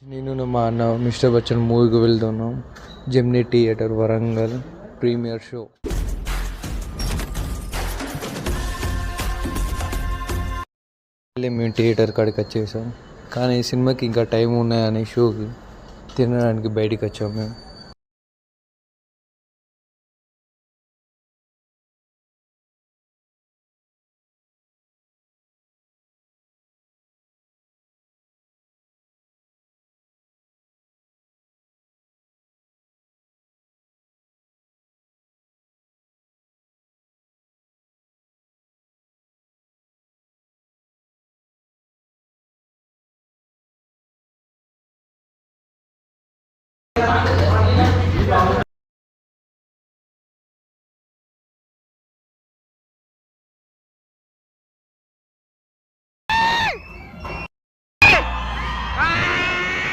నేను మా అన్న మిస్టర్ బచ్చన్ మూవీకి వెళ్తున్నాం. Gemini theatre Warangal premiere show. మళ్ళీ మేము థియేటర్ కాడికి వచ్చేసాం. కానీ ఈ సినిమాకి ఇంకా టైం ఉన్నాయని షోకి తినడానికి బయటికి వచ్చాము మేము.